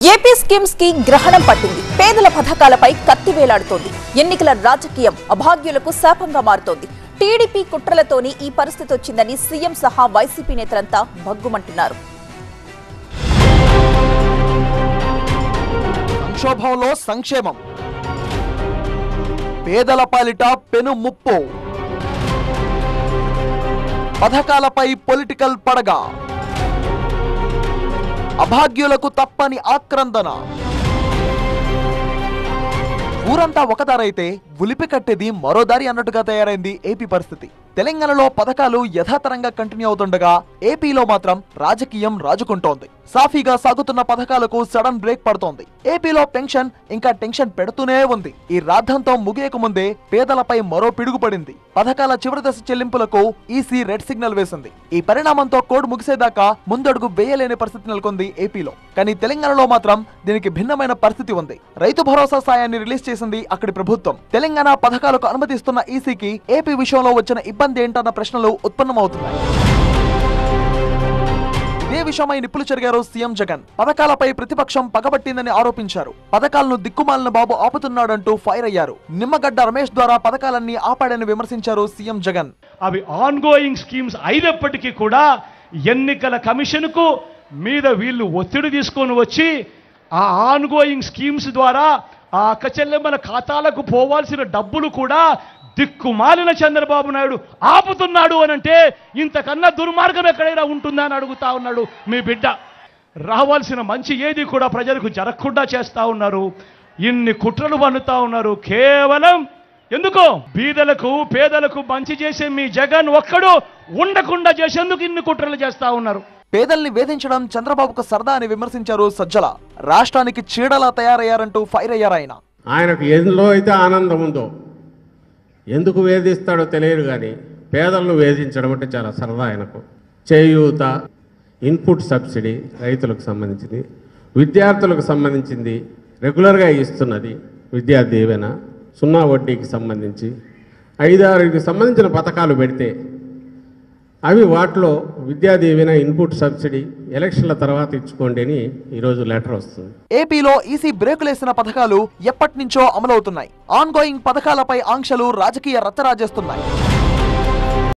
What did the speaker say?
AP schemes కి గ్రహణం పట్టింది. పేదల పథకాలపై కత్తి వేలాడుతోంది. ఎన్నికల రాజకీయం అభాగ్యులకు శాపంగా మారుతోంది. టీడీపీ కుట్రలతోనే ఈ పరిస్థితి వచ్చిందని సీఎం సహా వైసీపీ నేతలంతా భగ్గుమంటున్నారు. సంక్షోభంలో సంక్షేమం, పేదల పాలిట పెను ముప్పు, పథకాలపై పొలిటికల్ పడగ, అభాగ్యులకు తప్పని ఆక్రందన. ఊరంతా ఒకదారైతే ఉలిపి కట్టేది మరో దారి అన్నట్టుగా తయారైంది ఏపీ పరిస్థితి. తెలంగాణలో పథకాలు యథాతరంగా కంటిన్యూ అవుతుండగా ఏపీలో మాత్రం రాజకీయం రాజుకుంటోంది. సాఫీగా సాగుతున్న పథకాలకు సడన్ బ్రేక్ పడుతోంది. ఏపీలో పెన్షన్ ఇంకా టెన్షన్ పెడుతూనే ఉంది. ఈ రాద్ధాంతం ముగియక ముందే పేదలపై మరో పిడుగు పడింది. పథకాల చివరి దశ చెల్లింపులకు ఈసీ రెడ్ సిగ్నల్ వేసింది. ఈ పరిణామంతో కోడ్ ముగిసేదాకా ముందడుగు వేయలేని పరిస్థితి నెలకొంది ఏపీలో. కానీ తెలంగాణలో మాత్రం దీనికి భిన్నమైన పరిస్థితి ఉంది. రైతు భరోసా సాయాన్ని రిలీజ్ చేసింది అక్కడి ప్రభుత్వం. తెలంగాణ పథకాలకు అనుమతిస్తున్న ఈసీకి ఏపీ విషయంలో వచ్చిన ఇబ్బంది ఏంటన్న ప్రశ్నలు ఉత్పన్నమవుతున్నాయి. ఇదే విషయమై నిప్పులు చెరిగారు సీఎం జగన్. పథకాలపై ప్రతిపక్షం పగబట్టిందని ఆరోపించారు. పథకాలను దిక్కుమాలిన బాబు ఆపుతున్నాడంటూ ఫైర్ అయ్యారు. నిమ్మగడ్డ రమేష్ ద్వారా పథకాలన్నీ ఆపాడని విమర్శించారు సీఎం జగన్. అవి ఆన్ గోయింగ్ స్కీమ్స్ అయినప్పటికీ కూడా ఎన్నికల కమిషన్ కు మీద వీళ్ళు ఒత్తిడి తీసుకొని వచ్చి ఆ ఆన్ గోయింగ్ స్కీమ్స్ ద్వారా ఆ అక్కచెల్లెమ్మల ఖాతాలకు పోవాల్సిన డబ్బులు కూడా దిక్కుమాలిన చంద్రబాబు నాయుడు ఆపుతున్నాడు అనంటే ఇంతకన్నా దుర్మార్గం ఎక్కడైనా ఉంటుందా అని అడుగుతా ఉన్నాడు మీ బిడ్డ. రావాల్సిన మంచి ఏది కూడా ప్రజలకు జరగకుండా చేస్తా ఉన్నారు. ఇన్ని కుట్రలు పన్నుతా ఉన్నారు. కేవలం ఎందుకో బీదలకు పేదలకు మంచి చేసే మీ జగన్ ఒక్కడు ఉండకుండా చేసేందుకు ఇన్ని కుట్రలు చేస్తా ఉన్నారు. పేదల్ని వేధించడం చంద్రబాబుకు సరదా అని విమర్శించారు సజ్జల. రాష్ట్రానికి చీడలా తయారయ్యారంటూ ఫైర్ అయ్యారు ఆయన. ఆయనకు ఎందులో అయితే ఆనందం ఉందో, ఎందుకు వేధిస్తాడో తెలియదు కానీ పేదలను వేధించడం అంటే చాలా సరదా ఆయనకు. చేయూత, ఇన్పుట్ సబ్సిడీ రైతులకు సంబంధించింది, విద్యార్థులకు సంబంధించింది రెగ్యులర్గా ఇస్తున్నది విద్యా దీవెన, 0 వడ్డీకి సంబంధించి 5-6కి సంబంధించిన పథకాలు పెడితే అవి వాటిలో విద్యా దీవెన, ఇన్పుట్ సబ్సిడీ ఎలక్షన్ల తర్వాత ఇచ్చుకోండి అని ఈరోజు లెటర్ వస్తుంది. ఏపీలో ఈసీ బ్రేకులేసిన పథకాలు ఎప్పటి నుంచో అమలవుతున్నాయి. ఆన్ గోయింగ్ పథకాలపై ఆంక్షలు రాజకీయ రచ్చరాజేస్తున్నాయి.